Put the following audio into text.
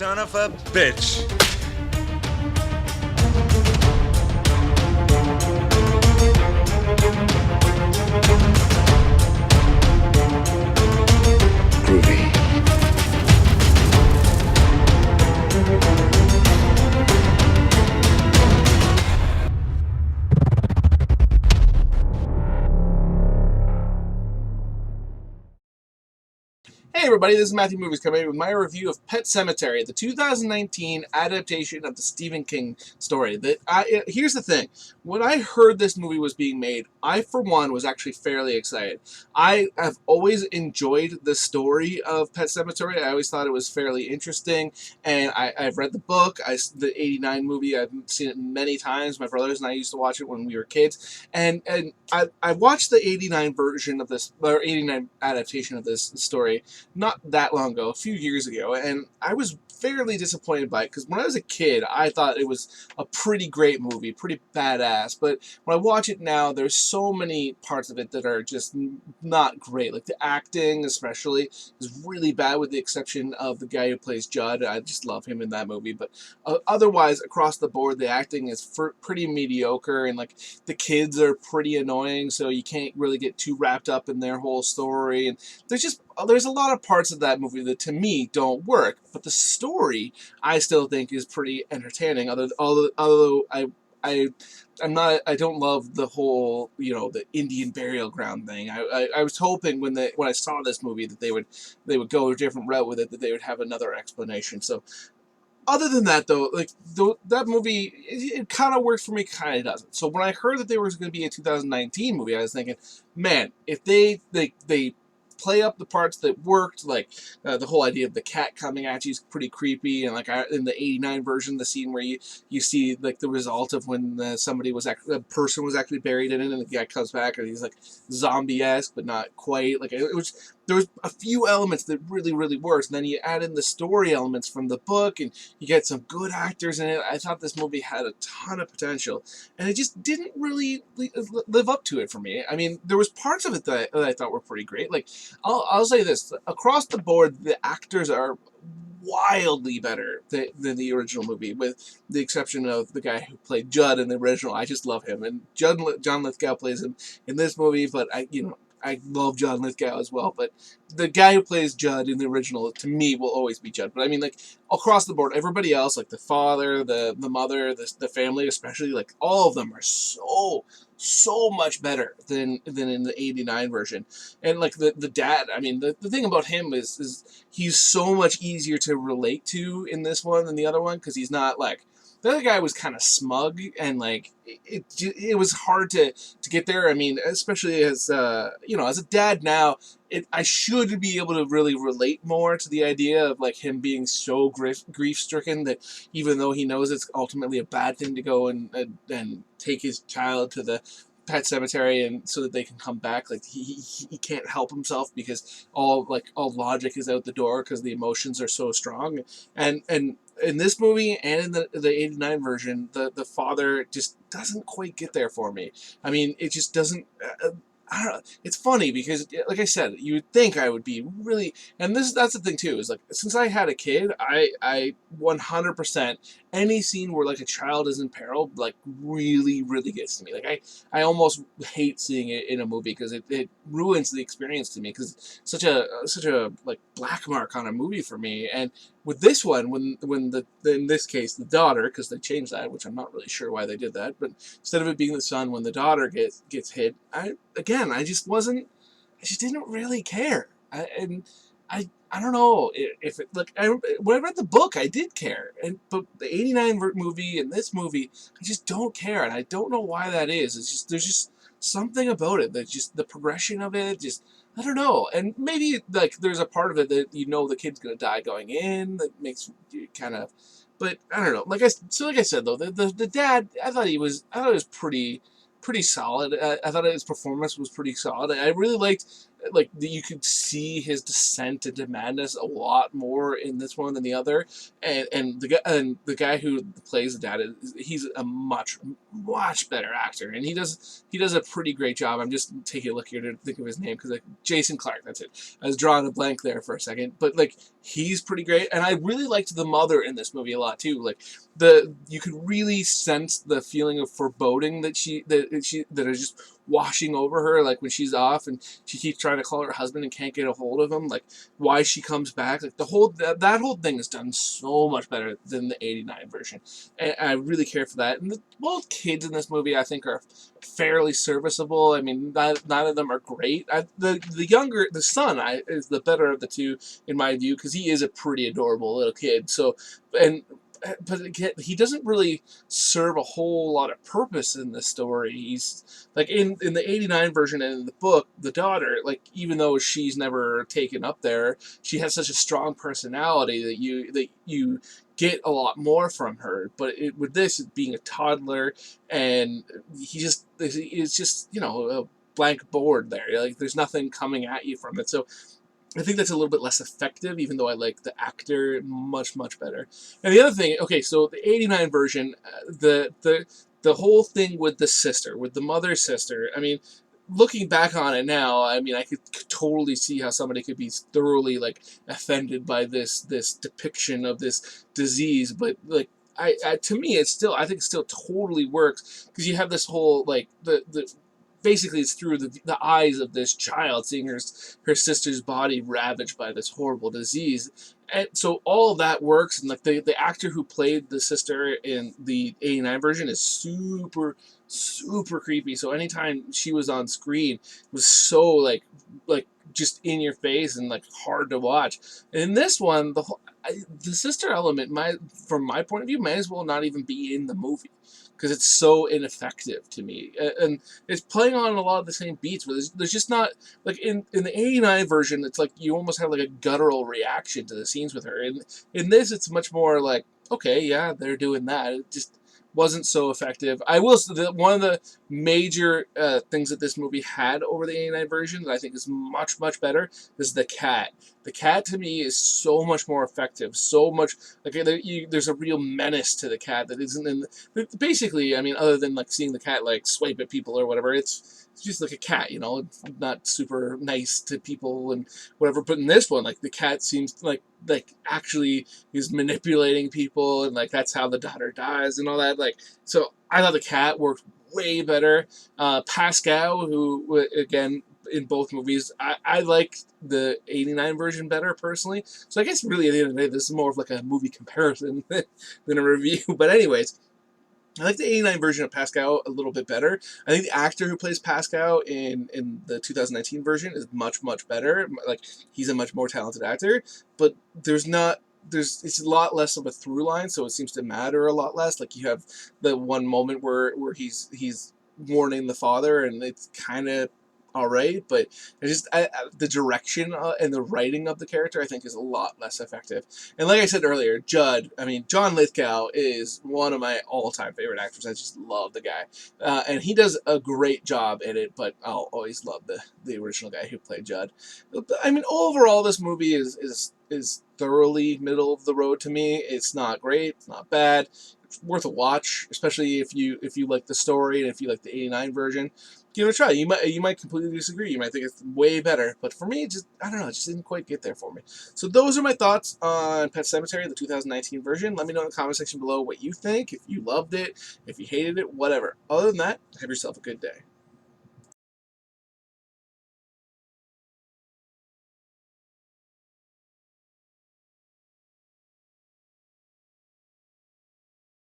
son of a bitch. Groovy. Hey everybody, this is Matthew Movies coming in with my review of Pet Semetary, the 2019 adaptation of the Stephen King story. Here's the thing. When I heard this movie was being made, I, for one, was actually fairly excited. I have always enjoyed the story of Pet Semetary. I always thought it was fairly interesting, and I've read the book. The 89 movie, I've seen it many times. My brothers and I used to watch it when we were kids, and I watched the 89 version of this, or 89 adaptation of this story not that long ago, a few years ago, and I was fairly disappointed by it because when I was a kid, I thought it was a pretty great movie, pretty badass. But when I watch it now, there's so many parts of it that are just not great. Like the acting, especially, is really bad, with the exception of the guy who plays Judd. I just love him in that movie. But otherwise, across the board, the acting is pretty mediocre, and like the kids are pretty annoying, so you can't really get too wrapped up in their whole story. And there's a lot of parts of that movie that to me don't work, but the story I still think is pretty entertaining. Although I don't love the whole, the Indian burial ground thing. I was hoping when I saw this movie that they would go a different route with it, that they would have another explanation. So other than that, though, that movie, it kind of works for me, kind of doesn't. So when I heard that there was going to be a 2019 movie, I was thinking, man, if they play up the parts that worked, like the whole idea of the cat coming at you is pretty creepy, and like in the 89 version, the scene where you see like the result of when a person was actually buried in it, and the guy comes back and he's like zombie-esque but not quite. Like there was a few elements that really, really worked, and then you add in the story elements from the book, and you get some good actors in it. I thought this movie had a ton of potential, and it just didn't really live up to it for me. I mean, there was parts of it that I thought were pretty great. Like, I'll say this, across the board, the actors are wildly better than the original movie, with the exception of the guy who played Judd in the original. I just love him, and John Lithgow plays him in this movie, but I love John Lithgow as well, but the guy who plays Judd in the original, to me, will always be Judd. But I mean, like, across the board, everybody else, like the father, the mother, the family especially, like, all of them are so much better than in the 89 version. And like the dad, I mean, the thing about him is he's so much easier to relate to in this one than the other one, because he's not like, the other guy was kind of smug, and like it was hard to get there. I mean, especially as as a dad now, I should be able to really relate more to the idea of like him being so grief stricken that even though he knows it's ultimately a bad thing to go and take his child to the pet cemetery and so that they can come back, like he can't help himself because all logic is out the door because the emotions are so strong. And in this movie and in the 89 version, the father just doesn't quite get there for me. I mean, it just doesn't. I don't know. It's funny because, like I said, you would think I would be really, and that's the thing too, is like, since I had a kid, I 100%, any scene where like a child is in peril, like, really, really gets to me. Like I almost hate seeing it in a movie because it ruins the experience to me, because such a like black mark on a movie for me. And with this one, when in this case the daughter, because they changed that, which I'm not really sure why they did that, but instead of it being the son, when the daughter gets hit, I just didn't really care. I don't know if it, like, when I read the book, I did care, but the 89 movie and this movie, I just don't care, and I don't know why that is. It's just, there's just something about it that just, the progression of it, just, I don't know. And maybe like there's a part of it that the kid's gonna die going in, that makes you kind of, but I don't know. Like I said though, the dad, I thought he was pretty solid. I thought his performance was pretty solid. I really liked like you could see his descent into madness a lot more in this one than the other. And the guy who plays the dad, he's a much better actor, and he does a pretty great job. I'm just taking a look here to think of his name, because like Jason Clarke, that's it. I was drawing a blank there for a second, but like he's pretty great, and I really liked the mother in this movie a lot too. Like you could really sense the feeling of foreboding that is just washing over her, like when she's off and she keeps trying to call her husband and can't get a hold of him, like why she comes back, like that whole thing is done so much better than the 89 version, and I really care for that. And both kids in this movie I think are fairly serviceable. I mean, none of them are great. The son is the better of the two in my view, because he is a pretty adorable little kid. So, and but again, he doesn't really serve a whole lot of purpose in this story. He's like in the 89 version and in the book, the daughter, like even though she's never taken up there, she has such a strong personality that you get a lot more from her. But with this being a toddler, and it's just a blank board there. Like there's nothing coming at you from it. So I think that's a little bit less effective, even though I like the actor much better. And the other thing, okay, so the 89 version, the whole thing with the sister, with the mother's sister, I mean, looking back on it now, I mean, I could totally see how somebody could be thoroughly like offended by this depiction of this disease, but like to me, I think it still totally works, because you have this whole like the basically it's through the eyes of this child seeing her sister's body ravaged by this horrible disease, and so all of that works. And like the actor who played the sister in the 89 version is super creepy, so anytime she was on screen it was so like just in your face and like hard to watch. And in this one, the sister element, from my point of view, might as well not even be in the movie, because it's so ineffective to me. And it's playing on a lot of the same beats, but there's just not, like in the 89 version, it's like you almost have like a guttural reaction to the scenes with her. And in this, it's much more like, okay, yeah, they're doing that. It just wasn't so effective. I will say that one of the major things that this movie had over the 89 version that I think is much better is the cat. The cat to me is so much more effective. So much like there's a real menace to the cat that isn't in. Basically, I mean, other than like seeing the cat like swipe at people or whatever, it's just like a cat, It's not super nice to people and whatever. But in this one, like the cat seems like actually is manipulating people, and like that's how the daughter dies and all that. Like, so I thought the cat worked way better. Pascal, who again in both movies, I like the 89 version better personally. So I guess really at the end of the day, this is more of like a movie comparison than a review. But anyways, I like the 89 version of Pascal a little bit better. I think the actor who plays Pascal in the 2019 version is much better. Like, he's a much more talented actor, but it's a lot less of a through line, so it seems to matter a lot less. Like, you have the one moment where he's warning the father, and it's kind of all right, but the direction and the writing of the character I think is a lot less effective. And like I said earlier, John Lithgow is one of my all-time favorite actors. I just love the guy, and he does a great job in it. But I'll always love the original guy who played Judd. I mean, overall, this movie is thoroughly middle of the road to me. It's not great. It's not bad. It's worth a watch, especially if you like the story and if you like the 89 version. Give it a try. You might completely disagree. You might think it's way better, but for me, I don't know. It just didn't quite get there for me. So those are my thoughts on Pet Sematary, the 2019 version. Let me know in the comment section below what you think. If you loved it, if you hated it, whatever. Other than that, have yourself a good day.